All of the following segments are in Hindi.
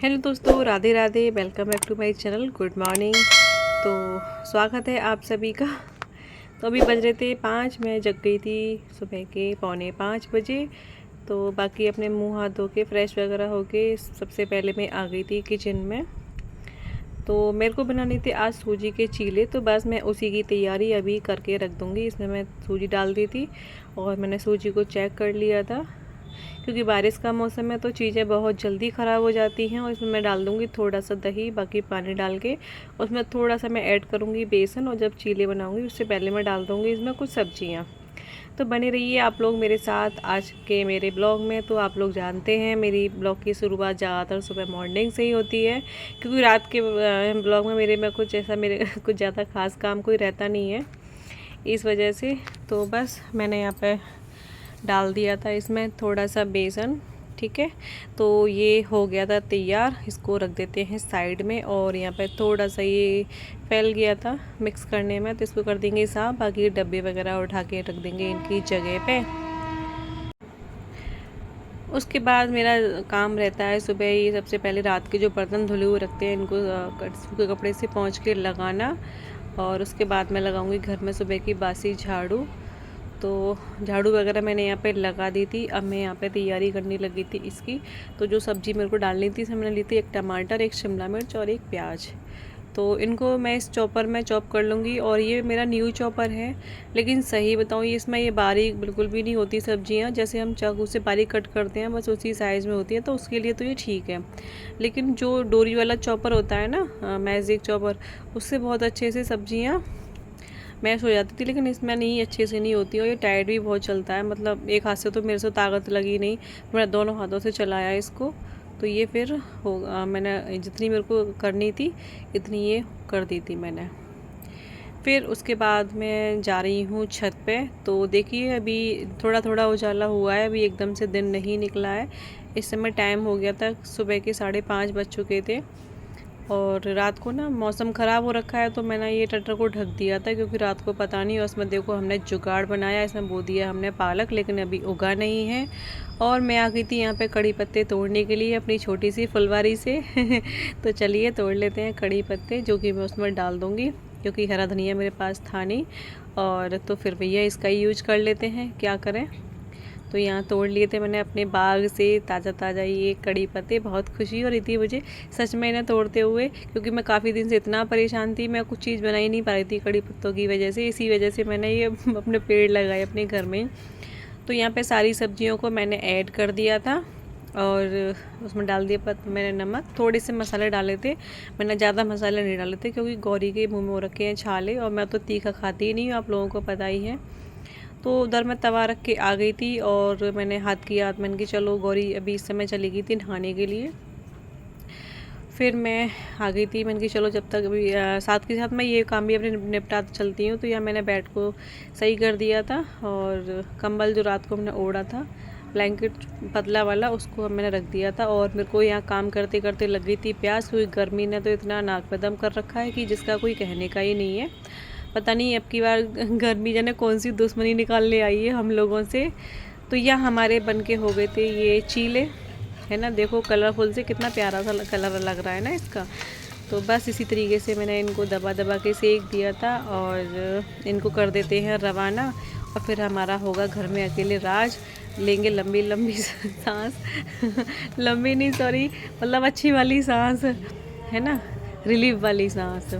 हेलो दोस्तों, Radhe Radhe. Welcome back to my channel. Good morning. तो स्वागत है आप सभी का। तो अभी बज रहे थे 5। मैं जग गई थी सुबह के 4:45 बजे। तो बाकी अपने मुंह हाथ धो के फ्रेश वगैरह हो के सबसे पहले मैं आ गई थी किचन में। तो मेरे को बनानी थी आज सूजी के चीले। तो बस मैं उसी की तैयारी अभी करके रख दूँगी। इसमें मैं सूजी डाल दी थी और मैंने सूजी को चेक कर लिया था, क्योंकि बारिश का मौसम है तो चीज़ें बहुत जल्दी ख़राब हो जाती हैं। और इसमें मैं डाल दूँगी थोड़ा सा दही, बाकी पानी डाल के उसमें थोड़ा सा मैं ऐड करूँगी बेसन। और जब चीले बनाऊँगी उससे पहले मैं डाल दूँगी इसमें कुछ सब्जियाँ। तो बने रहिए आप लोग मेरे साथ आज के मेरे ब्लॉग में। तो आप लोग जानते हैं मेरी ब्लॉग की शुरुआत ज़्यादातर सुबह मॉर्निंग से ही होती है, क्योंकि रात के ब्लॉग में मेरे में कुछ ऐसा मेरे कुछ ज़्यादा ख़ास काम कोई रहता नहीं है, इस वजह से। तो बस मैंने यहाँ पे डाल दिया था इसमें थोड़ा सा बेसन। ठीक है, तो ये हो गया था तैयार। इसको रख देते हैं साइड में। और यहाँ पे थोड़ा सा ये फैल गया था मिक्स करने में, तो इसको कर देंगे साफ। बाकी डब्बे वगैरह उठा के रख देंगे इनकी जगह पे। उसके बाद मेरा काम रहता है सुबह ही सबसे पहले रात के जो बर्तन धुले हुए रखते हैं इनको सूखे कपड़े से पोंछ के लगाना। और उसके बाद मैं लगाऊंगी घर में सुबह की बासी झाड़ू। तो झाड़ू वगैरह मैंने यहाँ पे लगा दी थी। अब मैं यहाँ पे तैयारी करने लगी थी इसकी। तो जो सब्ज़ी मेरे को डालनी थी इसमें मैंने ली थी एक टमाटर, एक शिमला मिर्च और एक प्याज। तो इनको मैं इस चॉपर में चॉप कर लूँगी। और ये मेरा न्यू चॉपर है, लेकिन सही बताऊँ ये इसमें ये बारीक बिल्कुल भी नहीं होती सब्जियाँ। जैसे हम चाकू से बारीक कट करते हैं बस उसी साइज़ में होती है, तो उसके लिए तो ये ठीक है। लेकिन जो डोरी वाला चॉपर होता है ना, मैजिक चॉपर, उससे बहुत अच्छे से सब्जियाँ मैश हो जाती थी। लेकिन इसमें नहीं, अच्छे से नहीं होती। और ये टाइट भी बहुत चलता है, मतलब एक हाथ से तो मेरे से ताकत लगी नहीं, मैंने दोनों हाथों से चलाया इसको। तो ये फिर मैंने जितनी मेरे को करनी थी इतनी ये कर दी थी मैंने। फिर उसके बाद मैं जा रही हूँ छत पे। तो देखिए अभी थोड़ा थोड़ा उजाला हुआ है, अभी एकदम से दिन नहीं निकला है। इस समय टाइम हो गया था, सुबह के 5:30 बज चुके थे। और रात को ना मौसम ख़राब हो रखा है, तो मैंने ये टटर को ढक दिया था, क्योंकि रात को पता नहीं। और उसमें देखो हमने जुगाड़ बनाया, इसमें बो दिया हमने पालक, लेकिन अभी उगा नहीं है। और मैं आ गई थी यहाँ पे कड़ी पत्ते तोड़ने के लिए अपनी छोटी सी फुलवारी से। तो चलिए तोड़ लेते हैं कड़ी पत्ते, जो कि मैं उसमें डाल दूँगी, क्योंकि हरा धनिया मेरे पास था नहीं। और तो फिर भैया इसका ही यूज कर लेते हैं, क्या करें। तो यहाँ तोड़ लिए थे मैंने अपने बाग से ताज़ा ताज़ा ये कड़ी पत्ते। बहुत खुशी हो रही थी मुझे सच में इन्हें तोड़ते हुए, क्योंकि मैं काफ़ी दिन से इतना परेशान थी, मैं कुछ चीज़ बना ही नहीं पा रही थी कड़ी पत्तों की वजह से। इसी वजह से मैंने ये अपने पेड़ लगाए अपने घर में। तो यहाँ पे सारी सब्जियों को मैंने ऐड कर दिया था। और उसमें डाल दिया मैंने नमक, थोड़े से मसाले डाले थे। मैंने ज़्यादा मसाले नहीं डाले थे, क्योंकि गौरी के मुँह में हो रखे हैं छाले, और मैं तो तीखा खाती ही नहीं हूँ, आप लोगों को पता ही है। तो उधर मैं तवा रख के आ गई थी। और मैंने हाथ किया, हाथ मैंने कि चलो गौरी अभी इस समय चली गई थी नहाने के लिए। फिर मैं आ गई थी, मैंने कि चलो जब तक अभी साथ के साथ मैं ये काम भी अपने निपटा चलती हूँ। तो यहाँ मैंने बेड को सही कर दिया था। और कंबल जो रात को मैंने ओढ़ा था ब्लैंकेट पतला वाला, उसको मैंने रख दिया था। और मेरे को यहाँ काम करते करते लग गई थी प्यास, क्योंकि गर्मी ने तो इतना नाक बदम कर रखा है कि जिसका कोई कहने का ही नहीं है। पता नहीं अब की बार गर्मी जाने कौन सी दुश्मनी निकालने आई है हम लोगों से। तो यह हमारे बन के हो गए थे ये चीले, है ना। देखो कलरफुल से कितना प्यारा सा कलर लग रहा है ना इसका। तो बस इसी तरीके से मैंने इनको दबा दबा के सेक दिया था। और इनको कर देते हैं रवाना। और फिर हमारा होगा घर में अकेले राज। लेंगे लंबी लंबी सांस। लंबी नहीं, सॉरी, मतलब अच्छी वाली सांस, है ना, रिलीफ वाली सांस।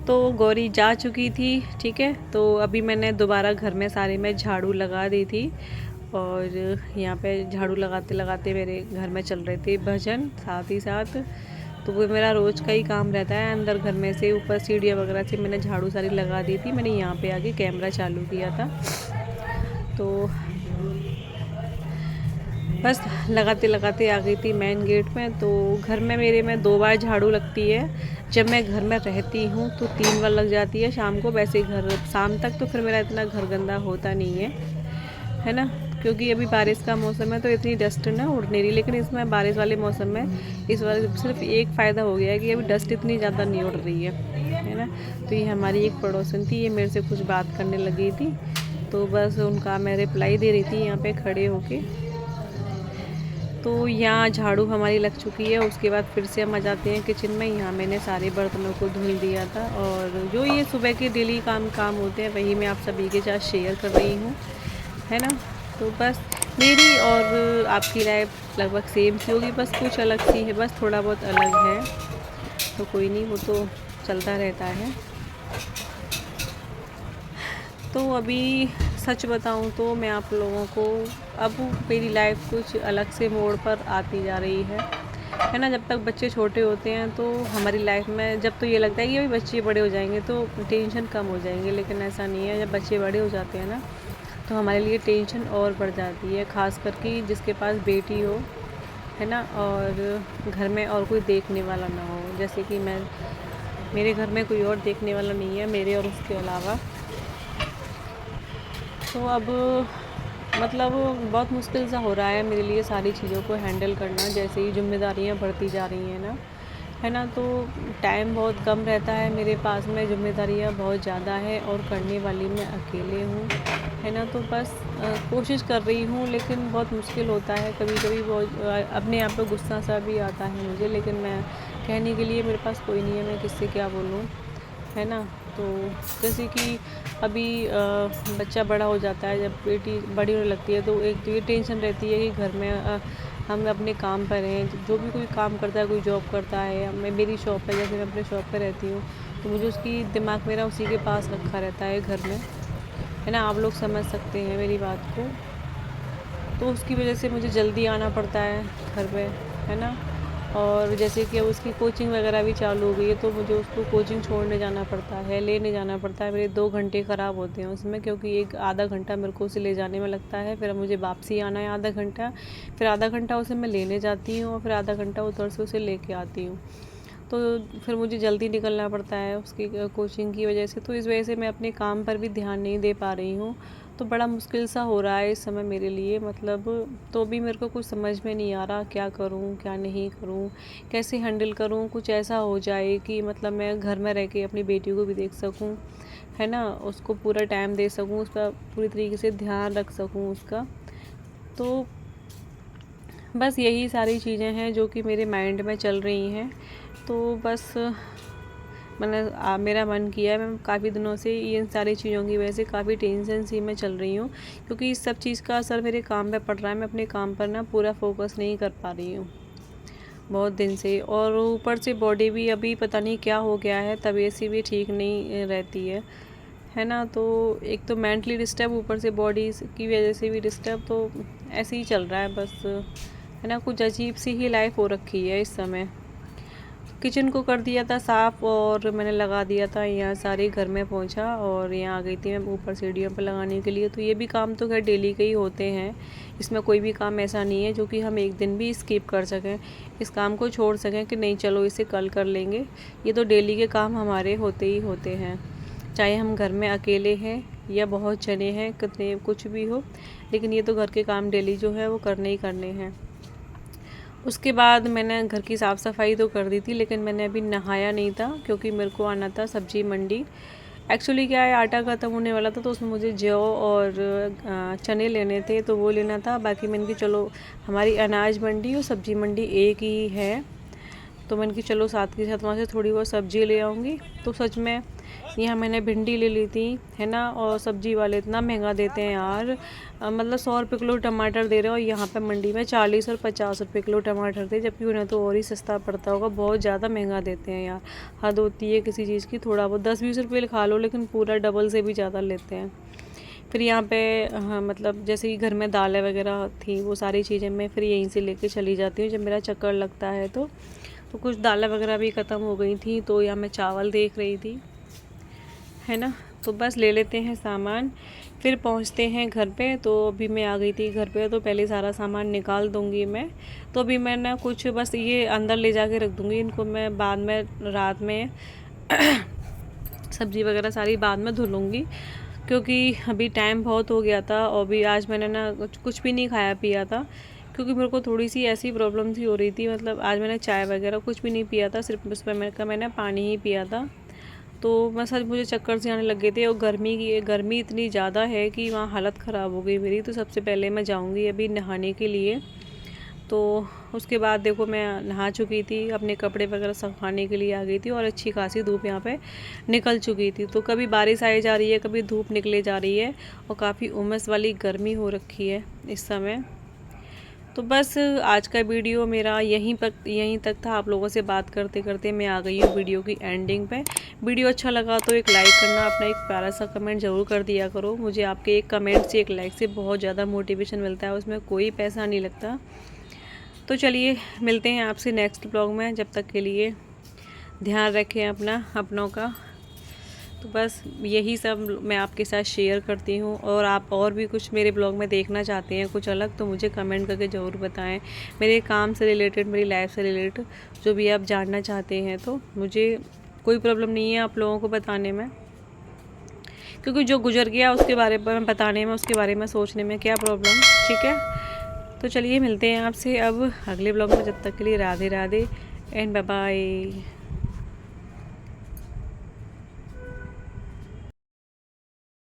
तो गौरी जा चुकी थी, ठीक है। तो अभी मैंने दोबारा घर में सारे में झाड़ू लगा दी थी। और यहाँ पे झाड़ू लगाते लगाते मेरे घर में चल रहे थे भजन साथ ही साथ। तो वो मेरा रोज़ का ही काम रहता है। अंदर घर में से ऊपर सीढ़ियाँ वगैरह से मैंने झाड़ू सारी लगा दी थी। मैंने यहाँ पे आके कैमरा चालू किया था। तो बस लगाते लगाते आ गई थी मेन गेट में। तो घर में मेरे में 2 बार झाड़ू लगती है। जब मैं घर में रहती हूँ तो 3 बार लग जाती है शाम को। वैसे घर शाम तक तो फिर मेरा इतना घर गंदा होता नहीं है ना, क्योंकि अभी बारिश का मौसम है तो इतनी डस्ट ना उड़ नहीं रही। लेकिन इसमें बारिश वाले मौसम में इस बार सिर्फ एक फ़ायदा हो गया है कि अभी डस्ट इतनी ज़्यादा नहीं उड़ रही है ना। तो ये हमारी एक पड़ोसन थी, ये मेरे से कुछ बात करने लगी थी। तो बस उनका मैं रिप्लाई दे रही थी यहाँ पे खड़े होके। तो यहाँ झाड़ू हमारी लग चुकी है। उसके बाद फिर से हम आ जाते हैं किचन में। यहाँ मैंने सारे बर्तनों को धुल दिया था और जो ये सुबह के डेली काम होते हैं वही मैं आप सभी के साथ शेयर कर रही हूँ, है ना। तो बस मेरी और आपकी लाइफ लगभग सेम सी होगी, बस कुछ अलग सी है, बस थोड़ा बहुत अलग है, तो कोई नहीं, वो तो चलता रहता है। तो अभी सच बताऊं तो मैं आप लोगों को, अब मेरी लाइफ कुछ अलग से मोड़ पर आती जा रही है ना। जब तक बच्चे छोटे होते हैं तो हमारी लाइफ में जब तो ये लगता है कि अभी बच्चे बड़े हो जाएंगे तो टेंशन कम हो जाएंगे, लेकिन ऐसा नहीं है। जब बच्चे बड़े हो जाते हैं ना तो हमारे लिए टेंशन और बढ़ जाती है, ख़ास करके जिसके पास बेटी हो, है ना, और घर में और कोई देखने वाला ना हो। जैसे कि मेरे घर में कोई और देखने वाला नहीं है मेरे और उसके अलावा। तो अब मतलब बहुत मुश्किल सा हो रहा है मेरे लिए सारी चीज़ों को हैंडल करना, जैसे ही जिम्मेदारियाँ बढ़ती जा रही हैं ना, है ना। तो टाइम बहुत कम रहता है मेरे पास में, जिम्मेदारियाँ बहुत ज़्यादा है और करने वाली मैं अकेले हूँ, है ना। तो बस कोशिश कर रही हूँ, लेकिन बहुत मुश्किल होता है। कभी कभी बहुत अपने आप पे गुस्सा सा भी आता है मुझे, लेकिन मैं कहने के लिए मेरे पास कोई नहीं है, मैं किससे क्या बोलूँ, है ना। तो जैसे कि अभी बच्चा बड़ा हो जाता है, जब बेटी बड़ी होने लगती है तो एक तो ये टेंशन रहती है कि घर में हम अपने काम पर हैं। जो भी कोई काम करता है, कोई जॉब करता है, या मेरी शॉप है, जैसे मैं अपने शॉप पर रहती हूँ तो मुझे उसकी दिमाग मेरा उसी के पास रखा रहता है घर में, है ना। आप लोग समझ सकते हैं मेरी बात को। तो उसकी वजह से मुझे जल्दी आना पड़ता है घर पे, है ना। और जैसे कि अब उसकी कोचिंग वगैरह भी चालू हो गई है तो मुझे उसको कोचिंग छोड़ने जाना पड़ता है, लेने जाना पड़ता है। मेरे 2 घंटे ख़राब होते हैं उसमें, क्योंकि एक आधा घंटा मेरे को उसे ले जाने में लगता है, फिर मुझे वापसी आना है आधा घंटा, फिर आधा घंटा उसे मैं लेने जाती हूँ और फिर आधा घंटा उधर से उसे लेके आती हूँ। तो फिर मुझे जल्दी निकलना पड़ता है उसकी कोचिंग की वजह से। तो इस वजह से मैं अपने काम पर भी ध्यान नहीं दे पा रही हूँ। तो बड़ा मुश्किल सा हो रहा है इस समय मेरे लिए, मतलब। तो भी मेरे को कुछ समझ में नहीं आ रहा क्या करूँ क्या नहीं करूँ, कैसे हैंडल करूँ। कुछ ऐसा हो जाए कि मतलब मैं घर में रह के अपनी बेटी को भी देख सकूँ, है ना, उसको पूरा टाइम दे सकूँ, उसका पूरी तरीके से ध्यान रख सकूँ उसका। तो बस यही सारी चीज़ें हैं जो कि मेरे माइंड में चल रही हैं। तो बस मेरा मन किया है, मैं काफ़ी दिनों से इन सारी चीज़ों की वजह से काफ़ी टेंशन सी में चल रही हूँ, क्योंकि इस सब चीज़ का असर मेरे काम पे पड़ रहा है। मैं अपने काम पर ना पूरा फोकस नहीं कर पा रही हूँ बहुत दिन से, और ऊपर से बॉडी भी अभी पता नहीं क्या हो गया है, तबीयत सी भी ठीक नहीं रहती है ना। तो एक तो मेंटली डिस्टर्ब, ऊपर से बॉडी की वजह से भी डिस्टर्ब, तो ऐसे ही चल रहा है बस, है ना। कुछ अजीब सी ही लाइफ हो रखी है इस समय। किचन को कर दिया था साफ़ और मैंने लगा दिया था, यहाँ सारे घर में पहुँचा और यहाँ आ गई थी मैं ऊपर सीढ़ियों पर लगाने के लिए। तो ये भी काम तो खैर डेली के ही होते हैं, इसमें कोई भी काम ऐसा नहीं है जो कि हम एक दिन भी स्किप कर सकें, इस काम को छोड़ सकें कि नहीं चलो इसे कल कर लेंगे। ये तो डेली के काम हमारे होते ही होते हैं, चाहे हम घर में अकेले हैं या बहुत जने हैं, कितने कुछ भी हो, लेकिन ये तो घर के काम डेली जो है वो करने ही करने हैं। उसके बाद मैंने घर की साफ़ सफाई तो कर दी थी, लेकिन मैंने अभी नहाया नहीं था क्योंकि मेरे को आना था सब्ज़ी मंडी। एक्चुअली क्या है, आटा ख़त्म होने वाला था तो उसमें मुझे जौ और चने लेने थे, तो वो लेना था। बाकी मैंने कि चलो हमारी अनाज मंडी और सब्ज़ी मंडी एक ही है, तो मैंने कि चलो साथ के साथ वहाँ से थोड़ी बहुत सब्ज़ी ले आऊँगी। तो सच में यहाँ मैंने भिंडी ले ली थी, है ना। और सब्ज़ी वाले इतना महंगा देते हैं यार, मतलब 100 रुपये किलो टमाटर दे रहे हो, और यहाँ पे मंडी में 40 और 50 रुपये किलो टमाटर थे, जबकि उन्हें तो और ही सस्ता पड़ता होगा। बहुत ज़्यादा महंगा देते हैं यार, हद होती है किसी चीज़ की। थोड़ा बहुत 10-20 रुपये खा लो, लेकिन पूरा डबल से भी ज़्यादा लेते हैं। फिर यहाँ पे हाँ, मतलब जैसे कि घर में दालें वगैरह थी, वो सारी चीज़ें मैं फिर यहीं से लेके चली जाती हूँ जब मेरा चक्कर लगता है। तो कुछ दालें वगैरह भी ख़त्म हो गई थी, तो यहाँ मैं चावल देख रही थी, है ना। तो बस ले लेते हैं सामान, फिर पहुँचते हैं घर पे। तो अभी मैं आ गई थी घर पे, तो पहले सारा सामान निकाल दूँगी मैं। तो अभी मैं ना कुछ बस ये अंदर ले जाके रख दूँगी, इनको मैं बाद में रात में सब्ज़ी वगैरह सारी बाद में धुल लूँगी, क्योंकि अभी टाइम बहुत हो गया था और अभी आज मैंने ना कुछ भी नहीं खाया पिया था, क्योंकि मेरे को थोड़ी सी ऐसी प्रॉब्लम सी हो रही थी। मतलब आज मैंने चाय वगैरह कुछ भी नहीं पिया था, सिर्फ उसमें मैंने पानी ही पिया था। तो बस आज मुझे चक्कर से आने लग गए थे, और गर्मी इतनी ज़्यादा है कि वहाँ हालत ख़राब हो गई मेरी। तो सबसे पहले मैं जाऊँगी अभी नहाने के लिए। तो उसके बाद देखो मैं नहा चुकी थी, अपने कपड़े वगैरह सुखाने के लिए आ गई थी और अच्छी खासी धूप यहाँ पे निकल चुकी थी। तो कभी बारिश आई जा रही है, कभी धूप निकले जा रही है और काफ़ी उमस वाली गर्मी हो रखी है इस समय। तो बस आज का वीडियो मेरा यहीं तक था। आप लोगों से बात करते करते मैं आ गई हूँ वीडियो की एंडिंग पे। वीडियो अच्छा लगा तो एक लाइक करना, अपना एक प्यारा सा कमेंट ज़रूर कर दिया करो। मुझे आपके एक कमेंट से, एक लाइक से बहुत ज़्यादा मोटिवेशन मिलता है, उसमें कोई पैसा नहीं लगता। तो चलिए मिलते हैं आपसे नेक्स्ट ब्लॉग में। जब तक के लिए ध्यान रखें अपनों का। तो बस यही सब मैं आपके साथ शेयर करती हूँ। और आप और भी कुछ मेरे ब्लॉग में देखना चाहते हैं कुछ अलग, तो मुझे कमेंट करके ज़रूर बताएं। मेरे काम से रिलेटेड, मेरी लाइफ से रिलेटेड जो भी आप जानना चाहते हैं, तो मुझे कोई प्रॉब्लम नहीं है आप लोगों को बताने में, क्योंकि जो गुजर गया उसके बारे में बताने में, उसके बारे में सोचने में क्या प्रॉब्लम। ठीक है, तो चलिए मिलते हैं आपसे अब अगले ब्लॉग में। जब तक के लिए Radhe Radhe and bye bye.